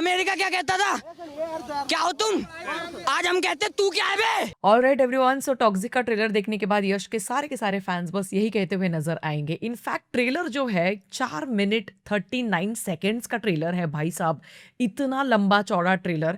America क्या कहता था? क्या हो तुम? आज हम कहते तू क्या है बे? ऑलराइट एवरीवन, सो टॉक्सिक का ट्रेलर देखने के बाद यश के सारे फैंस बस यही कहते हुए नजर आएंगे। इनफैक्ट ट्रेलर जो है 4 मिनट 39 सेकेंड्स का ट्रेलर है भाई साहब। इतना लंबा चौड़ा ट्रेलर,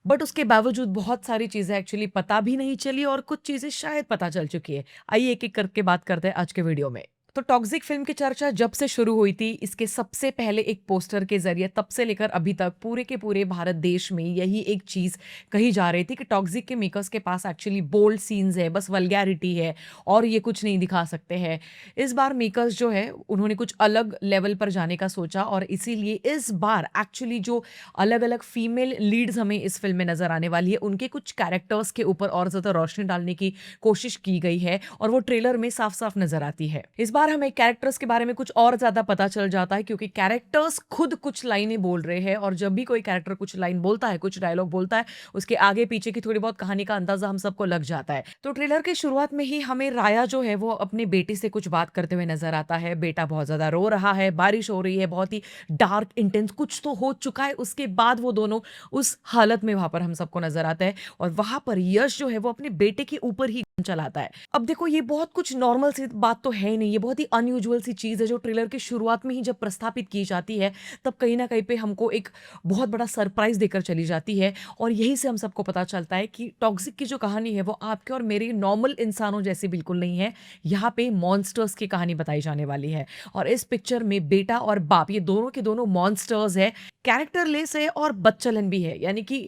बट उसके बावजूद बहुत सारी चीजें एक्चुअली पता भी नहीं चली और कुछ चीजें शायद पता चल चुकी है। आइए एक एक करके बात करते हैं आज के वीडियो में। तो टॉक्सिक फिल्म की चर्चा जब से शुरू हुई थी, इसके सबसे पहले एक पोस्टर के जरिए तब से लेकर अभी तक पूरे के पूरे भारत देश में यही एक चीज कही जा रही थी कि टॉक्सिक के मेकर्स के पास एक्चुअली बोल्ड सीन्स है, बस वल्गैरिटी है और ये कुछ नहीं दिखा सकते हैं। इस बार मेकर्स जो है उन्होंने कुछ अलग लेवल पर जाने का सोचा और इसीलिए इस बार एक्चुअली जो अलग अलग फीमेल लीड्स हमें इस फिल्म में नजर आने वाली है, उनके कुछ कैरेक्टर्स के ऊपर और ज्यादा रोशनी डालने की कोशिश की गई है और वो ट्रेलर में साफ साफ नजर आती है। इस बार हमें कैरेक्टर्स के बारे में कुछ और ज्यादा पता चल जाता है क्योंकि कैरेक्टर्स खुद कुछ लाइनें बोल रहे हैं और जब भी कोई कैरेक्टर कुछ लाइन बोलता है, कुछ डायलॉग बोलता है, उसके आगे पीछे की थोड़ी बहुत कहानी का अंदाजा हम सबको लग जाता है। तो ट्रेलर की शुरुआत में ही हमें राया जो है वो अपने बेटे से कुछ बात करते हुए नजर आता है। बेटा बहुत ज्यादा रो रहा है, बारिश हो रही है, बहुत ही डार्क इंटेंस कुछ तो हो चुका है। उसके बाद वो दोनों उस हालत में वहां पर हम सबको नजर आता है और वहां पर यश जो है वो अपने बेटे के ऊपर ही चलाता है। अब देखो, ये बहुत कुछ नॉर्मल सी बात तो है नहीं, ये बहुत ही अनयूजुअल सी चीज है जो ट्रेलर की शुरुआत में ही जब प्रस्थापित की जाती है तब कहीं ना कहीं पे हमको एक बहुत बड़ा सरप्राइज देकर चली जाती है। और यही से हम सबको पता चलता है कि टॉक्सिक की जो कहानी है वो आपके और मेरे नॉर्मल इंसानों जैसी बिल्कुल नहीं है। यहाँ पे मॉन्स्टर्स की कहानी बताई जाने वाली है और इस पिक्चर में बेटा और बाप ये दोनों के दोनों मॉन्स्टर्स है, कैरेक्टरलेस है और बच्चलन भी है। यानी कि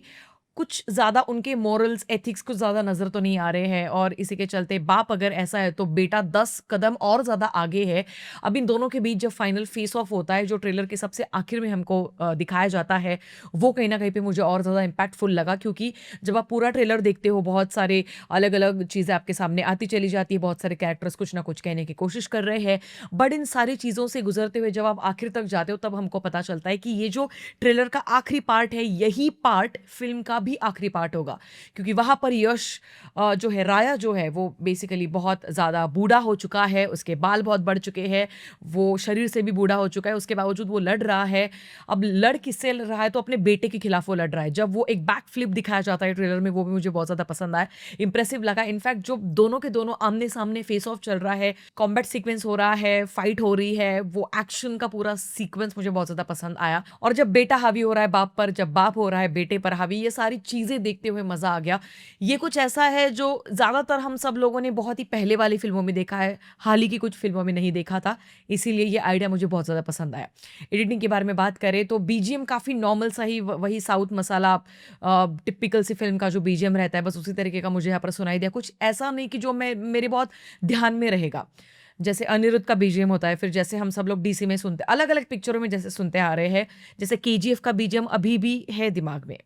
कुछ ज़्यादा उनके मॉरल्स, एथिक्स कुछ ज़्यादा नज़र तो नहीं आ रहे हैं और इसी के चलते बाप अगर ऐसा है तो बेटा 10 कदम और ज़्यादा आगे है। अब इन दोनों के बीच जब फाइनल फेस ऑफ होता है, जो ट्रेलर के सबसे आखिर में हमको दिखाया जाता है, वो कहीं न कहीं पे मुझे और ज़्यादा इम्पैक्टफुल लगा क्योंकि जब आप पूरा ट्रेलर देखते हो, बहुत सारे अलग-अलग चीज़ें आपके सामने आती चली जाती है, बहुत सारे कैरेक्टर्स कुछ ना कुछ कहने की कोशिश कर रहे हैं। बट इन सारी चीज़ों से गुज़रते हुए जब आप आखिर तक जाते हो, तब हमको पता चलता है कि ये जो ट्रेलर का आखिरी पार्ट है, यही पार्ट फ़िल्म का भी आखिरी पार्ट होगा क्योंकि वहां पर यश जो है, राया जो है वो बेसिकली बहुत ज़्यादा बूढ़ा हो चुका है, उसके बाल बहुत बढ़ चुके हैं, वो शरीर से भी बूढ़ा हो चुका है। उसके बावजूद वो लड़ रहा है। अब लड़ किससे लड़ रहा है? तो अपने बेटे के खिलाफ वो लड़ रहा है। जब वो एक बैक फ्लिप दिखाया जाता है ट्रेलर में, वो भी मुझे बहुत ज़्यादा पसंद आया, इंप्रेसिव लगा। इनफैक्ट जो दोनों के दोनों आमने सामने फेस ऑफ चल रहा है, कॉम्बैट सीक्वेंस हो रहा है, फाइट हो रही है, वो एक्शन का पूरा सीक्वेंस मुझे बहुत ज़्यादा पसंद आया। और जब बेटा हावी हो रहा है बाप पर, जब बाप हो रहा है बेटे पर हावी, ये सारी चीजें देखते हुए मजा आ गया। ये कुछ ऐसा है जो ज्यादातर हम सब लोगों ने बहुत ही पहले वाली फिल्मों में देखा है, हाल ही की कुछ फिल्मों में नहीं देखा था। इसीलिए ये आइडिया मुझे बहुत ज्यादा पसंद आया। एडिटिंग के बारे में बात करें तो बीजीएम काफी नॉर्मल सा ही, वही साउथ मसाला टिपिकल सी फिल्म का जो बीजीएम रहता है, बस उसी तरीके का मुझे यहाँ पर सुनाई दिया। कुछ ऐसा नहीं कि जो मैं मेरे बहुत ध्यान में रहेगा। जैसे अनिरुद्ध का बीजीएम होता है, फिर जैसे हम सब लोग डीसी में सुनते, अलग अलग पिक्चरों में जैसे सुनते आ रहे हैं, जैसे केजीएफ का बीजीएम अभी भी है दिमाग में।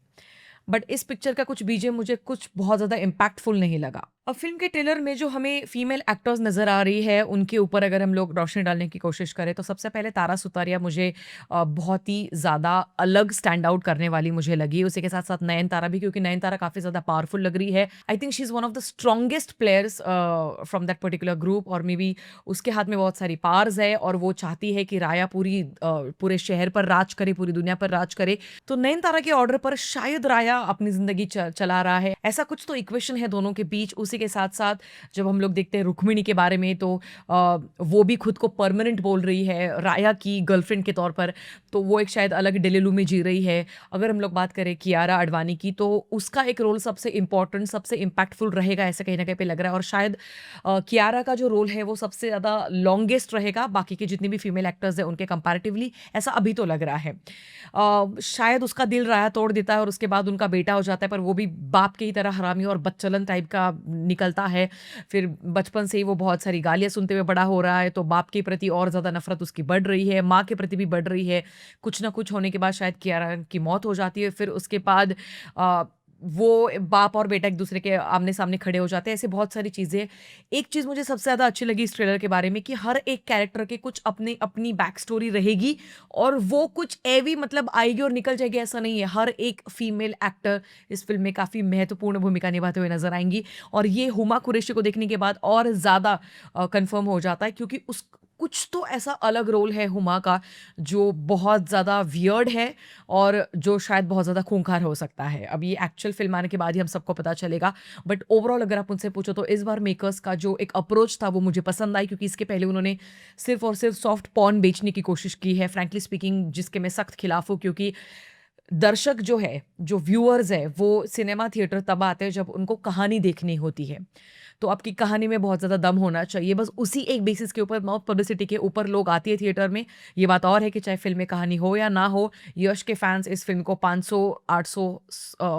बट इस पिक्चर का कुछ बीजीएम मुझे कुछ बहुत ज़्यादा इम्पैक्टफुल नहीं लगा। अब फिल्म के ट्रेलर में जो हमें फीमेल एक्टर्स नज़र आ रही है, उनके ऊपर अगर हम लोग रोशनी डालने की कोशिश करें तो सबसे पहले तारा सुतारिया मुझे बहुत ही ज़्यादा अलग स्टैंड आउट करने वाली मुझे लगी। उसी के साथ साथ नयनतारा भी, क्योंकि नयनतारा काफ़ी ज़्यादा पावरफुल लग रही है। I think she is one of the strongest players from that particular group और मे बी उसके हाथ में बहुत सारी पावर्स है और वो चाहती है कि राया पूरे शहर पर राज करे, पूरी दुनिया पर राज करे। तो नयनतारा के ऑर्डर पर शायद राया अपनी जिंदगी चला रहा है, ऐसा कुछ तो इक्वेशन है दोनों के बीच। उसी के साथ साथ जब हम लोग देखते हैं रुक्मिणी के बारे में, तो वो भी खुद को परमानेंट बोल रही है राया की गर्लफ्रेंड के तौर पर, तो वो एक शायद अलग डेलेलू में जी रही है। अगर हम लोग बात करें कियारा आडवाणी की, तो उसका एक रोल सबसे इंपॉर्टेंट, सबसे इम्पैक्टफुल रहेगा, ऐसा कहीं ना कहीं पे लग रहा है। और शायद कियारा का जो रोल है वो सबसे ज़्यादा लॉन्गेस्ट रहेगा बाकी के जितनी भी फीमेल एक्टर्स हैं उनके कंपैरेटिवली, ऐसा अभी तो लग रहा है। शायद उसका दिल राया तोड़ देता है और उसके बाद उनका बेटा हो जाता है, पर वो भी बाप की ही तरह हरामी और बच्चलन टाइप का निकलता है। फिर बचपन से ही वो बहुत सारी गालियाँ सुनते हुए बड़ा हो रहा है, तो बाप के प्रति और ज़्यादा नफरत उसकी बढ़ रही है, माँ के प्रति भी बढ़ रही है। कुछ ना कुछ होने के बाद शायद कियारा की मौत हो जाती है। फिर उसके बाद वो बाप और बेटा एक दूसरे के आमने सामने खड़े हो जाते हैं। ऐसे बहुत सारी चीज़ें। एक चीज़ मुझे सबसे ज़्यादा अच्छी लगी इस ट्रेलर के बारे में कि हर एक कैरेक्टर के कुछ अपनी अपनी बैक स्टोरी रहेगी और वो कुछ एवी मतलब आएगी और निकल जाएगी, ऐसा नहीं है। हर एक फीमेल एक्टर इस फिल्म में काफ़ी महत्वपूर्ण भूमिका निभाते हुए नजर आएंगी और ये हुमा कुरैशी को देखने के बाद और ज़्यादा कंफर्म हो जाता है क्योंकि उस कुछ तो ऐसा अलग रोल है हुमा का जो बहुत ज़्यादा वियर्ड है और जो शायद बहुत ज़्यादा खूंखार हो सकता है। अब ये एक्चुअल फ़िल्म आने के बाद ही हम सबको पता चलेगा। बट ओवरऑल अगर आप मुझसे पूछो तो इस बार मेकर्स का जो एक अप्रोच था वो मुझे पसंद आई, क्योंकि इसके पहले उन्होंने सिर्फ़ और सिर्फ़ सॉफ्ट पॉर्न बेचने की कोशिश की है, फ्रैंकली स्पीकिंग, जिसके मैं सख्त खिलाफ हूँ, क्योंकि दर्शक जो है, जो व्यूअर्स हैं, वो सिनेमा थिएटर तब आते हैं जब उनको कहानी देखनी होती है। तो आपकी कहानी में बहुत ज़्यादा दम होना चाहिए। बस उसी एक बेसिस के ऊपर, माउथ पब्लिसिटी के ऊपर लोग आते हैं थिएटर में। ये बात और है कि चाहे फ़िल्म में कहानी हो या ना हो, यश के फैन्स इस फ़िल्म को 500, 800,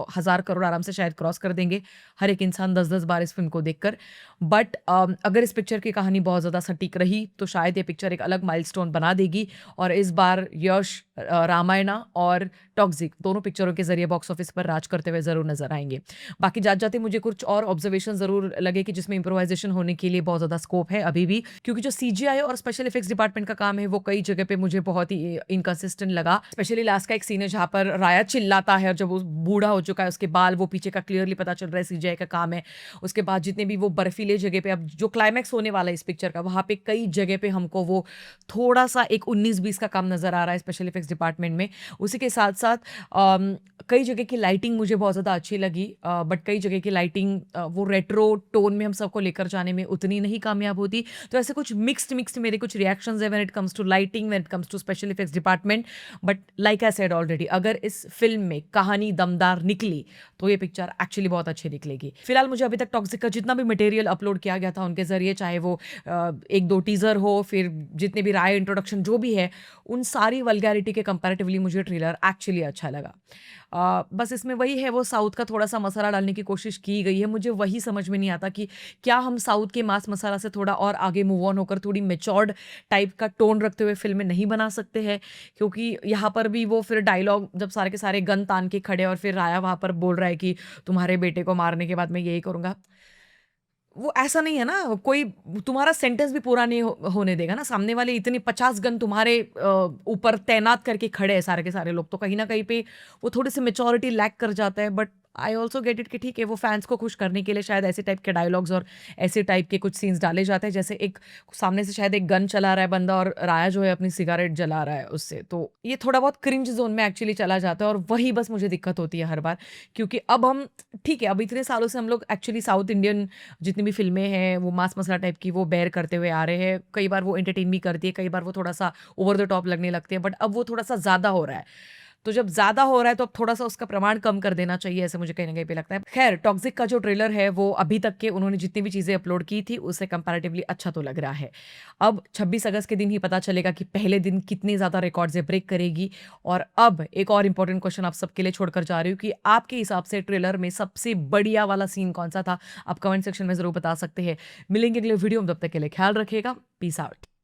1000 करोड़ आराम से शायद क्रॉस कर देंगे। हर एक इंसान 10-10 बार इस फ़िल्म को देखकर। बट अगर इस पिक्चर की कहानी बहुत ज़्यादा सटीक रही, तो शायद ये पिक्चर एक अलग माइलस्टोन बना देगी और इस बार यश रामायणा और टॉक्सिक दोनों पिक्चरों के ज़रिए बॉक्स ऑफिस पर राज करते हुए ज़रूर नज़र आएँगे। बाकी जाते-जाते मुझे कुछ और ऑब्जर्वेशन ज़रूर लगे कि जिसमें इम्प्रोवाइज़ेशन होने के लिए बहुत ज़्यादा स्कोप है अभी भी, क्योंकि जो सीजीआई और स्पेशल इफेक्ट्स डिपार्टमेंट का काम है वो कई जगह पे मुझे बहुत ही इनकंसिस्टेंट लगा। स्पेशली लास्ट का एक सीन है जहाँ पर राया चिल्लाता है और जब वो बूढ़ा हो चुका है, उसके बाल वो पीछे का क्लियरली पता चल रहा है सीजीआई का काम है। उसके बाद जितने भी वो बर्फीले जगह पे अब जो क्लाइमैक्स होने वाला है इस पिक्चर का, वहाँ पे कई जगह पे हमको वो थोड़ा-सा एक 19-20 का काम नज़र आ रहा है स्पेशल इफेक्ट्स डिपार्टमेंट में। उसी के साथ-साथ कई जगह की लाइटिंग मुझे बहुत ज़्यादा अच्छी लगी, बट कई जगह की लाइटिंग वो रेट्रो टोन में हम सबको लेकर जाने में उतनी नहीं कामयाब होती। तो ऐसे कुछ मिक्स्ड मेरे कुछ रिएक्शंस है when it comes to lighting, when it comes to special effects department. But like I said already, अगर इस फिल्म में कहानी दमदार निकली तो ये पिक्चर एक्चुअली बहुत अच्छी निकलेगी। फिलहाल मुझे अभी तक टॉक्सिक का जितना भी मटेरियल अपलोड किया गया था उनके ज़रिए, चाहे वो 1-2 टीज़र हो, फिर जितने भी राय इंट्रोडक्शन जो भी है, उन सारी वल्गैरिटी के कंपैरेटिवली मुझे ट्रेलर एक्चुअली अच्छा लगा। बस इसमें वही है, वो साउथ का थोड़ा-सा मसाला डालने की कोशिश की गई है। मुझे वही समझ में नहीं आता कि क्या हम साउथ के मास मसाला से थोड़ा और आगे मूव ऑन होकर थोड़ी मैच्योर्ड टाइप का टोन रखते हुए फ़िल्में नहीं बना सकते हैं? क्योंकि यहाँ पर भी वो फिर डायलॉग जब सारे के सारे गन तान के खड़े और फिर राया वहाँ पर बोल रहा है कि तुम्हारे बेटे को मारने के बाद मैं यही करूँगा। वो ऐसा नहीं है ना, कोई तुम्हारा सेंटेंस भी पूरा नहीं होने देगा ना। सामने वाले इतनी 50 गन तुम्हारे ऊपर तैनात करके खड़े हैं सारे के सारे लोग, तो कहीं न कहीं पे वो थोड़ी-सी मैच्योरिटी लैक कर जाता है। But I also get it कि ठीक है, वो फैन्स को खुश करने के लिए शायद ऐसे टाइप के डायलॉग्स और ऐसे टाइप के कुछ सीन्स डाले जाते हैं। जैसे एक सामने से शायद एक गन चला रहा है बंदा और राया जो है अपनी सिगारेट जला रहा है उससे। तो ये थोड़ा बहुत क्रिंज ज़ोन में एक्चुअली चला जाता है और वही बस मुझे दिक्कत होती है हर बार। क्योंकि अब हम ठीक है, अब इतने सालों से हम लोग एक्चुअली साउथ इंडियन जितनी भी फ़िल्में हैं, वो मास मसला टाइप की वो बेयर करते हुए आ रहे हैं। कई बार वो एंटरटेन भी करती है, कई बार वो थोड़ा-सा ओवर द टॉप लगने लगते हैं, बट अब वो थोड़ा-सा ज़्यादा हो रहा है। तो जब ज़्यादा हो रहा है, तो अब थोड़ा-सा उसका प्रमाण कम कर देना चाहिए, ऐसे मुझे कहीं न कहीं पे लगता है। ख़ैर, टॉक्सिक का जो ट्रेलर है, वो अभी तक के उन्होंने जितनी भी चीज़ें अपलोड की थी, उससे कंपैरेटिवली अच्छा तो लग रहा है। अब 26 अगस्त के दिन ही पता चलेगा कि पहले दिन कितनी ज़्यादा रिकॉर्ड्स ये ब्रेक करेगी। और अब एक और इम्पोर्टेंट क्वेश्चन आप सबके लिए छोड़कर जा रही हूँ कि आपके हिसाब से ट्रेलर में सबसे बढ़िया वाला सीन कौन-सा था? आप कमेंट सेक्शन में ज़रूर बता सकते हैं। मिलेंगे अगले वीडियो में, तब तक के लिए ख़्याल रखिएगा। Peace out.